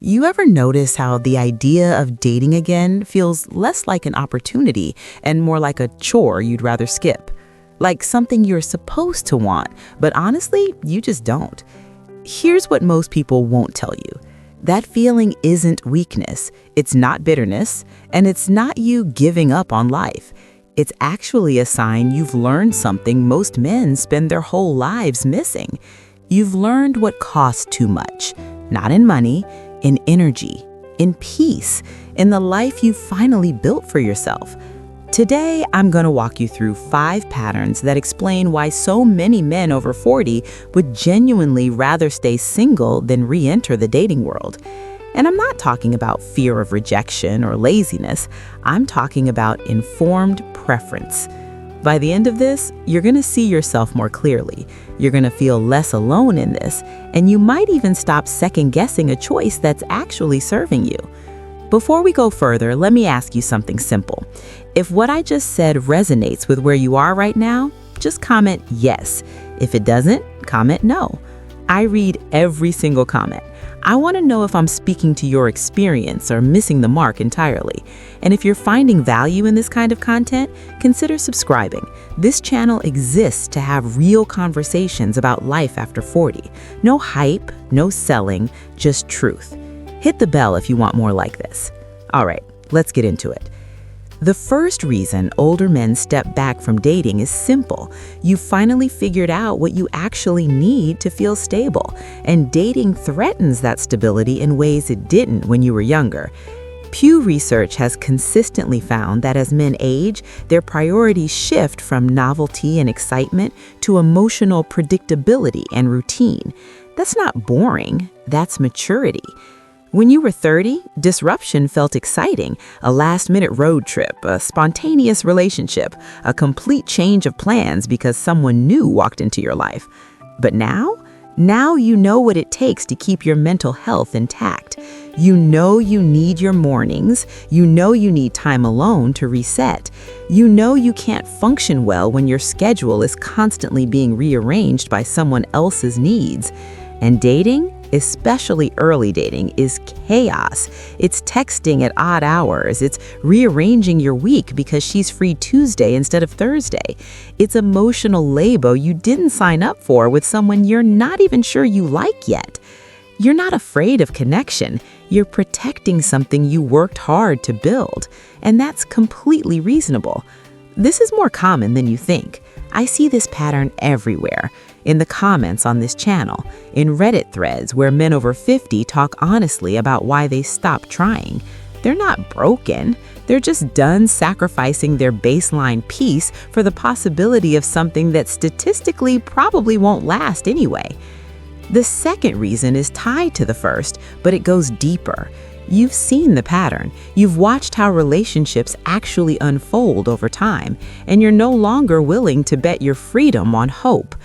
You ever notice how the idea of dating again feels less like an opportunity and more like a chore you'd rather skip? Like something you're supposed to want, but honestly, you just don't. Here's what most people won't tell you. That feeling isn't weakness, it's not bitterness, and it's not you giving up on life. It's actually a sign you've learned something most men spend their whole lives missing. You've learned what costs too much, not in money, in energy, in peace, in the life you finally built for yourself. Today, I'm going to walk you through 5 patterns that explain why so many men over 40 would genuinely rather stay single than re-enter the dating world. And I'm not talking about fear of rejection or laziness. I'm talking about informed preference. By the end of this, you're going to see yourself more clearly. You're going to feel less alone in this, and you might even stop second-guessing a choice that's actually serving you. Before we go further, let me ask you something simple. If what I just said resonates with where you are right now, just comment yes. If it doesn't, comment no. I read every single comment. I want to know if I'm speaking to your experience or missing the mark entirely. And if you're finding value in this kind of content, consider subscribing. This channel exists to have real conversations about life after 40. No hype, no selling, just truth. Hit the bell if you want more like this. All right, let's get into it. The first reason older men step back from dating is simple. You've finally figured out what you actually need to feel stable, and dating threatens that stability in ways it didn't when you were younger. Pew Research has consistently found that as men age, their priorities shift from novelty and excitement to emotional predictability and routine. That's not boring, that's maturity. When you were 30, disruption felt exciting. A last-minute road trip, a spontaneous relationship, a complete change of plans because someone new walked into your life. But now you know what it takes to keep your mental health intact. You know you need your mornings. You know you need time alone to reset. You know you can't function well when your schedule is constantly being rearranged by someone else's needs. And dating, especially early dating, is chaos. It's texting at odd hours. It's rearranging your week because she's free Tuesday instead of Thursday. It's emotional labo you didn't sign up for with someone you're not even sure you like yet. You're not afraid of connection. You're protecting something you worked hard to build. And that's completely reasonable. This is more common than you think. I see this pattern everywhere. In the comments on this channel, in Reddit threads where men over 50 talk honestly about why they stopped trying. They're not broken. They're just done sacrificing their baseline peace for the possibility of something that statistically probably won't last anyway. The second reason is tied to the first, but it goes deeper. You've seen the pattern. You've watched how relationships actually unfold over time, and you're no longer willing to bet your freedom on hope.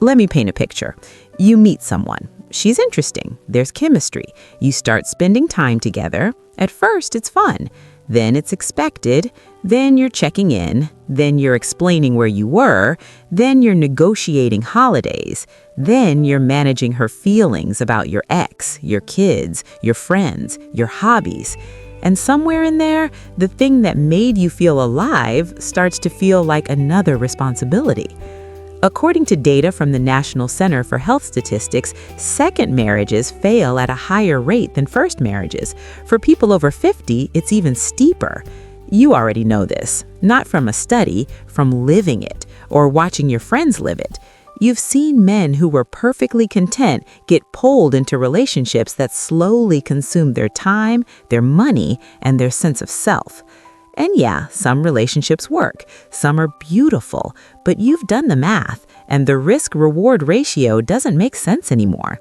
Let me paint a picture. You meet someone. She's interesting. There's chemistry. You start spending time together. At first, it's fun. Then it's expected. Then you're checking in. Then you're explaining where you were. Then you're negotiating holidays. Then you're managing her feelings about your ex, your kids, your friends, your hobbies. And somewhere in there, the thing that made you feel alive starts to feel like another responsibility. According to data from the National Center for Health Statistics, second marriages fail at a higher rate than first marriages. For people over 50, it's even steeper. You already know this, not from a study, from living it or watching your friends live it. You've seen men who were perfectly content get pulled into relationships that slowly consume their time, their money, and their sense of self. And yeah, some relationships work, some are beautiful, but you've done the math, and the risk-reward ratio doesn't make sense anymore.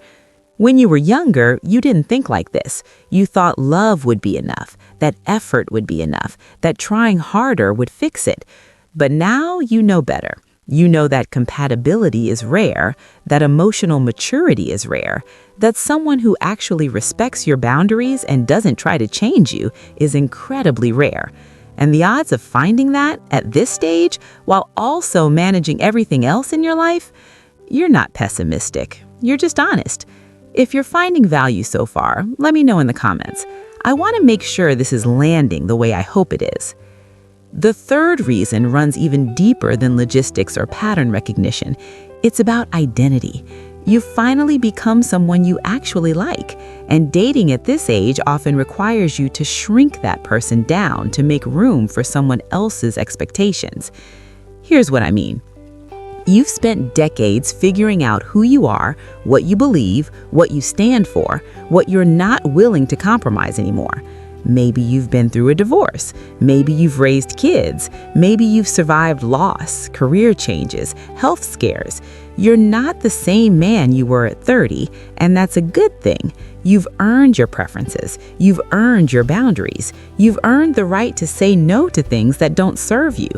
When you were younger, you didn't think like this. You thought love would be enough, that effort would be enough, that trying harder would fix it. But now you know better. You know that compatibility is rare, that emotional maturity is rare, that someone who actually respects your boundaries and doesn't try to change you is incredibly rare. And the odds of finding that at this stage, while also managing everything else in your life, you're not pessimistic. You're just honest. If you're finding value so far, let me know in the comments. I want to make sure this is landing the way I hope it is. The third reason runs even deeper than logistics or pattern recognition. It's about identity. You've finally become someone you actually like, and dating at this age often requires you to shrink that person down to make room for someone else's expectations. Here's what I mean. You've spent decades figuring out who you are, what you believe, what you stand for, what you're not willing to compromise anymore. Maybe you've been through a divorce. Maybe you've raised kids. Maybe you've survived loss, career changes, health scares. You're not the same man you were at 30, and that's a good thing. You've earned your preferences. You've earned your boundaries. You've earned the right to say no to things that don't serve you.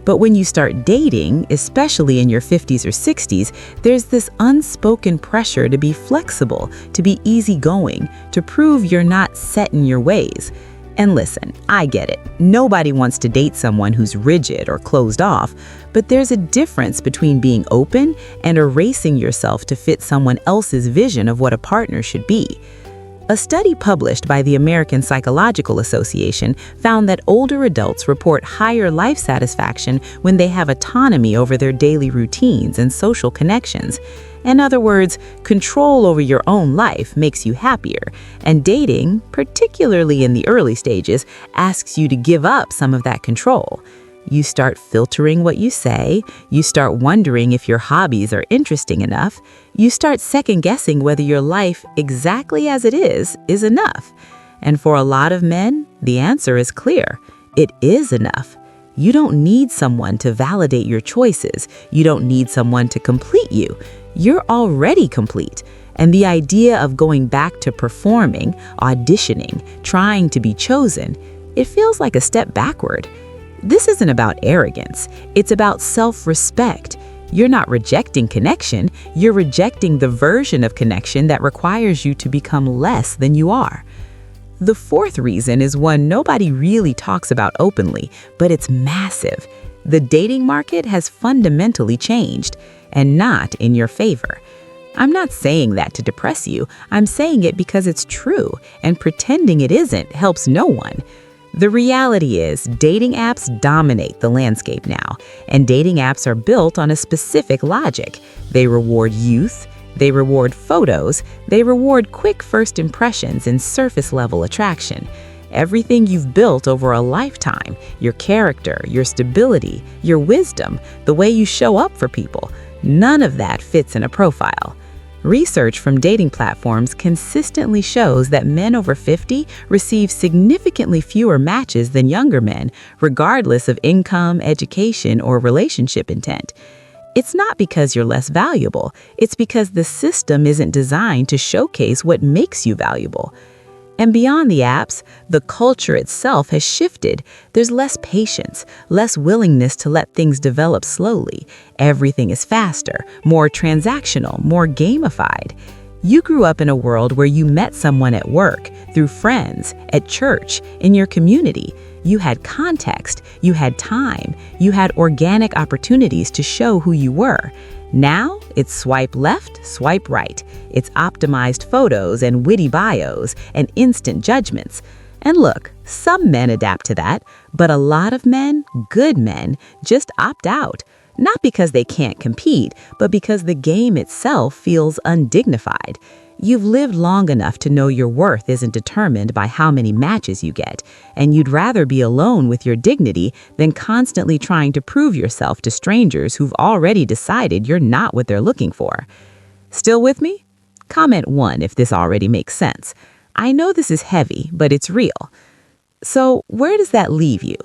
But when you start dating, especially in your 50s or 60s, there's this unspoken pressure to be flexible, to be easygoing, to prove you're not set in your ways. And listen, I get it. Nobody wants to date someone who's rigid or closed off, but there's a difference between being open and erasing yourself to fit someone else's vision of what a partner should be. A study published by the American Psychological Association found that older adults report higher life satisfaction when they have autonomy over their daily routines and social connections. In other words, control over your own life makes you happier, and dating, particularly in the early stages, asks you to give up some of that control. You start filtering what you say, you start wondering if your hobbies are interesting enough, you start second-guessing whether your life, exactly as it is enough. And for a lot of men, the answer is clear. It is enough. You don't need someone to validate your choices. You don't need someone to complete you. You're already complete. And the idea of going back to performing, auditioning, trying to be chosen, it feels like a step backward. This isn't about arrogance. It's about self-respect. You're not rejecting connection. You're rejecting the version of connection that requires you to become less than you are. The fourth reason is one nobody really talks about openly, but it's massive. The dating market has fundamentally changed, and not in your favor. I'm not saying that to depress you. I'm saying it because it's true, and pretending it isn't helps no one. The reality is, dating apps dominate the landscape now, and dating apps are built on a specific logic. They reward youth, they reward photos, they reward quick first impressions and surface-level attraction. Everything you've built over a lifetime, your character, your stability, your wisdom, the way you show up for people, none of that fits in a profile. Research from dating platforms consistently shows that men over 50 receive significantly fewer matches than younger men, regardless of income, education, or relationship intent. It's not because you're less valuable. It's because the system isn't designed to showcase what makes you valuable. And beyond the apps, the culture itself has shifted. There's less patience, less willingness to let things develop slowly. Everything is faster, more transactional, more gamified. You grew up in a world where you met someone at work, through friends, at church, in your community. You had context, you had time, you had organic opportunities to show who you were. Now, it's swipe left, swipe right. It's optimized photos and witty bios and instant judgments. And look, some men adapt to that, but a lot of men, good men, just opt out. Not because they can't compete, but because the game itself feels undignified. You've lived long enough to know your worth isn't determined by how many matches you get, and you'd rather be alone with your dignity than constantly trying to prove yourself to strangers who've already decided you're not what they're looking for. Still with me? Comment 1 if this already makes sense. I know this is heavy, but it's real. So where does that leave you?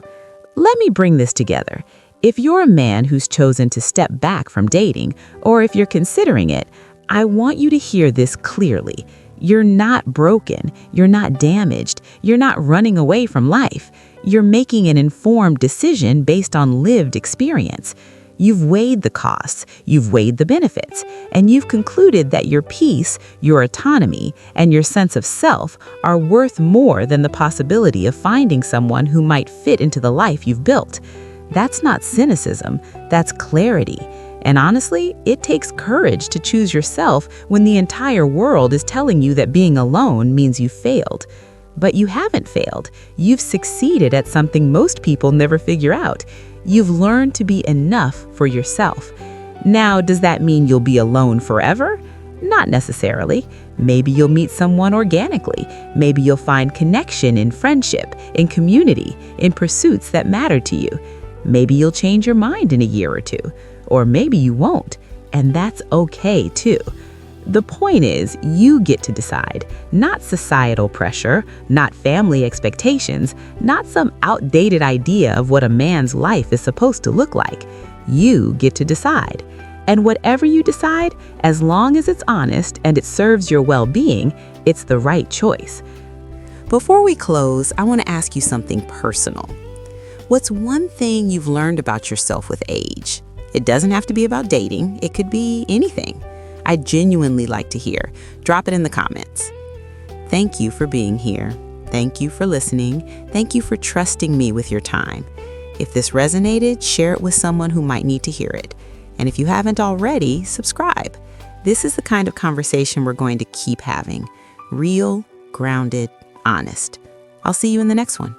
Let me bring this together. If you're a man who's chosen to step back from dating, or if you're considering it, I want you to hear this clearly. You're not broken. You're not damaged. You're not running away from life. You're making an informed decision based on lived experience. You've weighed the costs, you've weighed the benefits, and you've concluded that your peace, your autonomy, and your sense of self are worth more than the possibility of finding someone who might fit into the life you've built. That's not cynicism, that's clarity. And honestly, it takes courage to choose yourself when the entire world is telling you that being alone means you failed. But you haven't failed. You've succeeded at something most people never figure out. You've learned to be enough for yourself. Now, does that mean you'll be alone forever? Not necessarily. Maybe you'll meet someone organically. Maybe you'll find connection in friendship, in community, in pursuits that matter to you. Maybe you'll change your mind in a year or two. Or maybe you won't. And that's okay too. The point is, you get to decide, not societal pressure, not family expectations, not some outdated idea of what a man's life is supposed to look like. You get to decide. And whatever you decide, as long as it's honest and it serves your well-being, it's the right choice. Before we close, I want to ask you something personal. What's one thing you've learned about yourself with age? It doesn't have to be about dating. It could be anything. I'd genuinely like to hear. Drop it in the comments. Thank you for being here. Thank you for listening. Thank you for trusting me with your time. If this resonated, share it with someone who might need to hear it. And if you haven't already, subscribe. This is the kind of conversation we're going to keep having. Real, grounded, honest. I'll see you in the next one.